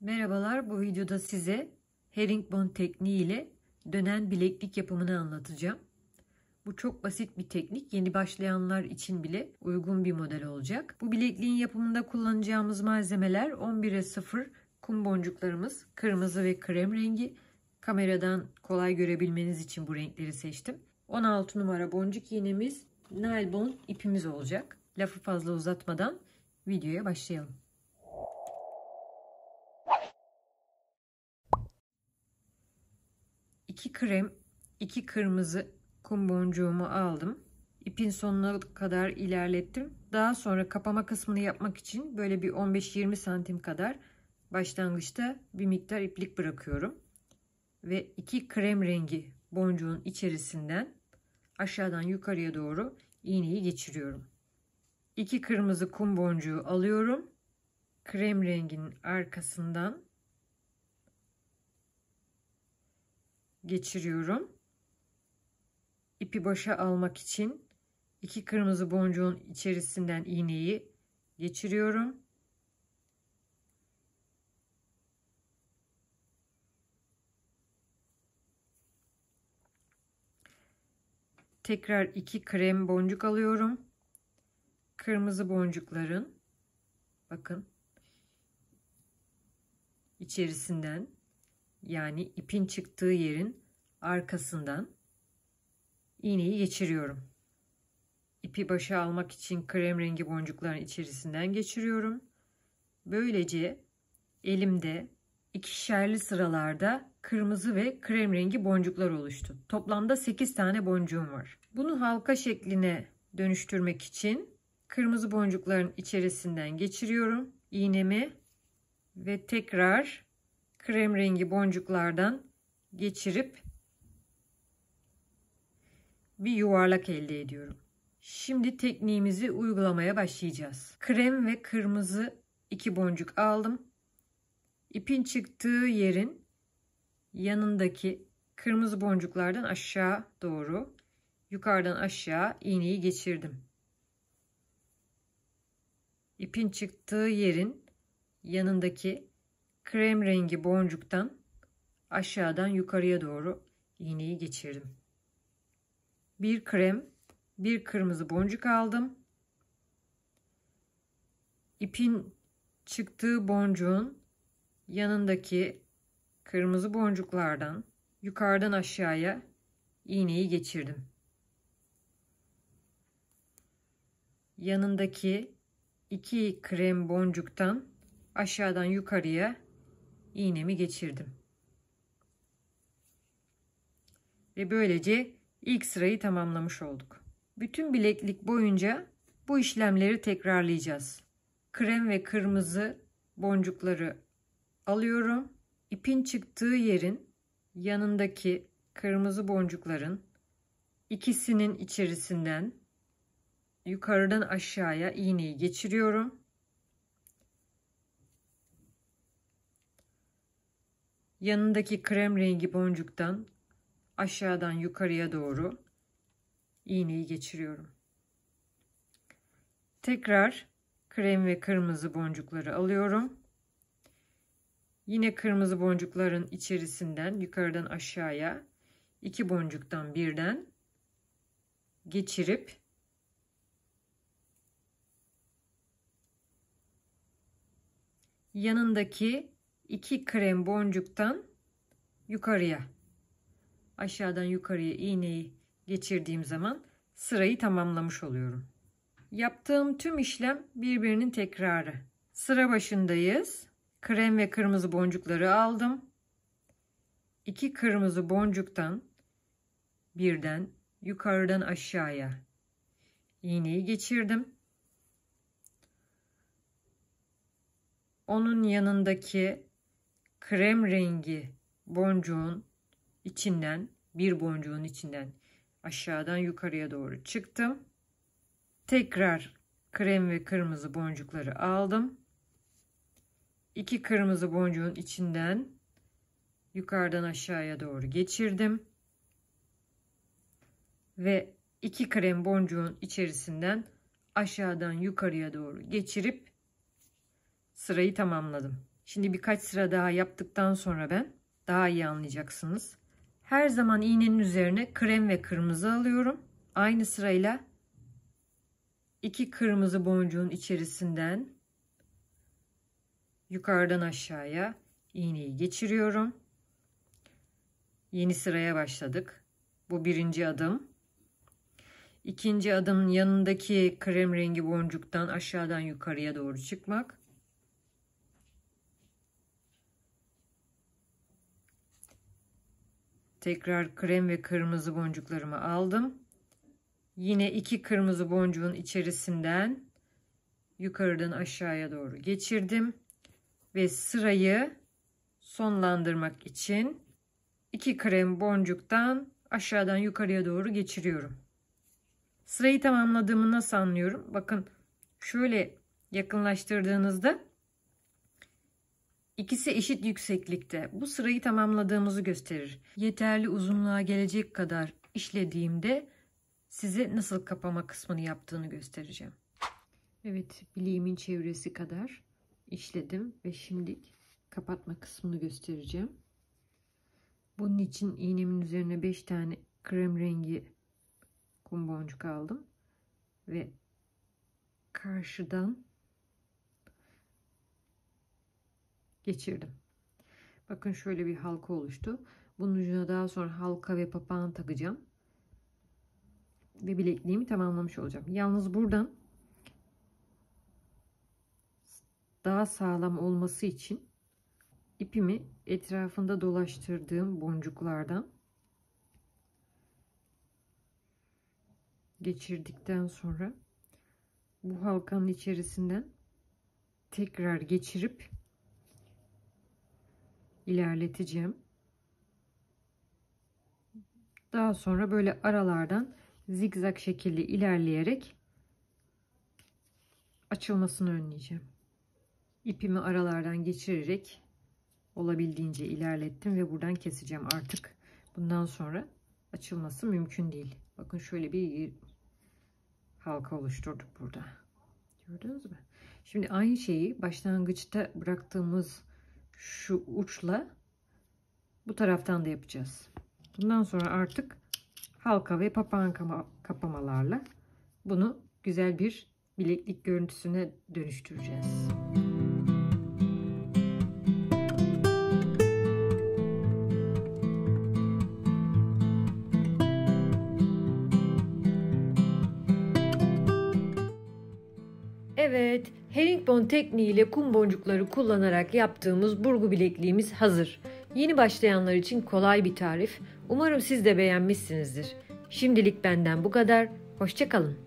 Merhabalar, bu videoda size herringbone tekniği ile dönen bileklik yapımını anlatacağım. Bu çok basit bir teknik. Yeni başlayanlar için bile uygun bir model olacak. Bu bilekliğin yapımında kullanacağımız malzemeler 11'e 0 kum boncuklarımız, kırmızı ve krem rengi. Kameradan kolay görebilmeniz için bu renkleri seçtim. 16 numara boncuk iğnemiz, nailbon ipimiz olacak. Lafı fazla uzatmadan videoya başlayalım. İki krem, 2 kırmızı kum boncuğumu aldım. İpin sonuna kadar ilerlettim. Daha sonra kapama kısmını yapmak için böyle bir 15-20 santim kadar başlangıçta bir miktar iplik bırakıyorum. Ve 2 krem rengi boncuğun içerisinden aşağıdan yukarıya doğru iğneyi geçiriyorum. 2 kırmızı kum boncuğu alıyorum. Krem renginin arkasından geçiriyorum. İpi başa almak için 2 kırmızı boncuğun içerisinden iğneyi geçiriyorum. Tekrar 2 krem boncuk alıyorum. Kırmızı boncukların bakın içerisinden, yani ipin çıktığı yerin arkasından iğneyi geçiriyorum. İpi başa almak için krem rengi boncukların içerisinden geçiriyorum. Böylece elimde ikişerli sıralarda kırmızı ve krem rengi boncuklar oluştu. Toplamda 8 tane boncuğum var. Bunu halka şekline dönüştürmek için kırmızı boncukların içerisinden geçiriyorum iğnemi ve tekrar krem rengi boncuklardan geçirip bir yuvarlak elde ediyorum. Şimdi tekniğimizi uygulamaya başlayacağız. Krem ve kırmızı 2 boncuk aldım. İpin çıktığı yerin yanındaki kırmızı boncuklardan aşağı doğru, yukarıdan aşağı iğneyi geçirdim. İpin çıktığı yerin yanındaki krem rengi boncuktan aşağıdan yukarıya doğru iğneyi geçirdim. Bir krem, bir kırmızı boncuk aldım. İpin çıktığı boncuğun yanındaki kırmızı boncuklardan yukarıdan aşağıya iğneyi geçirdim. Yanındaki 2 krem boncuktan aşağıdan yukarıya iğnemi geçirdim. Ve böylece ilk sırayı tamamlamış olduk. Bütün bileklik boyunca bu işlemleri tekrarlayacağız. Krem ve kırmızı boncukları alıyorum. İpin çıktığı yerin yanındaki kırmızı boncukların ikisinin içerisinden yukarıdan aşağıya iğneyi geçiriyorum. Yanındaki krem rengi boncuktan aşağıdan yukarıya doğru iğneyi geçiriyorum. Tekrar krem ve kırmızı boncukları alıyorum. Yine kırmızı boncukların içerisinden yukarıdan aşağıya 2 boncuktan birden geçirip yanındaki 2 krem boncuktan yukarıya, aşağıdan yukarıya iğneyi geçirdiğim zaman sırayı tamamlamış oluyorum. Yaptığım tüm işlem birbirinin tekrarı. Sıra başındayız. Krem ve kırmızı boncukları aldım. 2 kırmızı boncuktan birden yukarıdan aşağıya iğneyi geçirdim. Onun yanındaki krem rengi boncuğun içinden, bir boncuğun içinden aşağıdan yukarıya doğru çıktım. Tekrar krem ve kırmızı boncukları aldım. 2 kırmızı boncuğun içinden yukarıdan aşağıya doğru geçirdim. Ve 2 krem boncuğun içerisinden aşağıdan yukarıya doğru geçirip sırayı tamamladım. Şimdi birkaç sıra daha yaptıktan sonra ben daha iyi anlayacaksınız. Her zaman iğnenin üzerine krem ve kırmızı alıyorum. Aynı sırayla 2 kırmızı boncuğun içerisinden yukarıdan aşağıya iğneyi geçiriyorum. Yeni sıraya başladık. Bu birinci adım. İkinci adımın yanındaki krem rengi boncuktan aşağıdan yukarıya doğru çıkmak. Tekrar krem ve kırmızı boncuklarımı aldım. Yine 2 kırmızı boncuğun içerisinden yukarıdan aşağıya doğru geçirdim. Ve sırayı sonlandırmak için 2 krem boncuktan aşağıdan yukarıya doğru geçiriyorum. Sırayı tamamladığımı nasıl anlıyorum? Bakın şöyle yakınlaştırdığınızda ikisi eşit yükseklikte. Bu sırayı tamamladığımızı gösterir. Yeterli uzunluğa gelecek kadar işlediğimde size nasıl kapama kısmını yaptığını göstereceğim. Evet, bileğimin çevresi kadar işledim ve şimdi kapatma kısmını göstereceğim. Bunun için iğnemin üzerine 5 tane krem rengi kum boncuk aldım ve karşıdan geçirdim. Bakın şöyle bir halka oluştu. Bunun ucuna daha sonra halka ve papağan takacağım. Ve bilekliğimi tamamlamış olacağım. Yalnız buradan daha sağlam olması için ipimi etrafında dolaştırdığım boncuklardan geçirdikten sonra bu halkanın içerisinden tekrar geçirip ilerleteceğim. Daha sonra böyle aralardan zigzag şekilde ilerleyerek açılmasını önleyeceğim. İpimi aralardan geçirerek olabildiğince ilerlettim ve buradan keseceğim. Artık bundan sonra açılması mümkün değil. Bakın şöyle bir halka oluşturduk burada. Gördünüz mü? Şimdi aynı şeyi başlangıçta bıraktığımız şu uçla bu taraftan da yapacağız. Bundan sonra artık halka ve papağan kapamalarla bunu güzel bir bileklik görüntüsüne dönüştüreceğiz. Evet, herringbone tekniğiyle kum boncukları kullanarak yaptığımız burgu bilekliğimiz hazır. Yeni başlayanlar için kolay bir tarif. Umarım siz de beğenmişsinizdir. Şimdilik benden bu kadar. Hoşça kalın.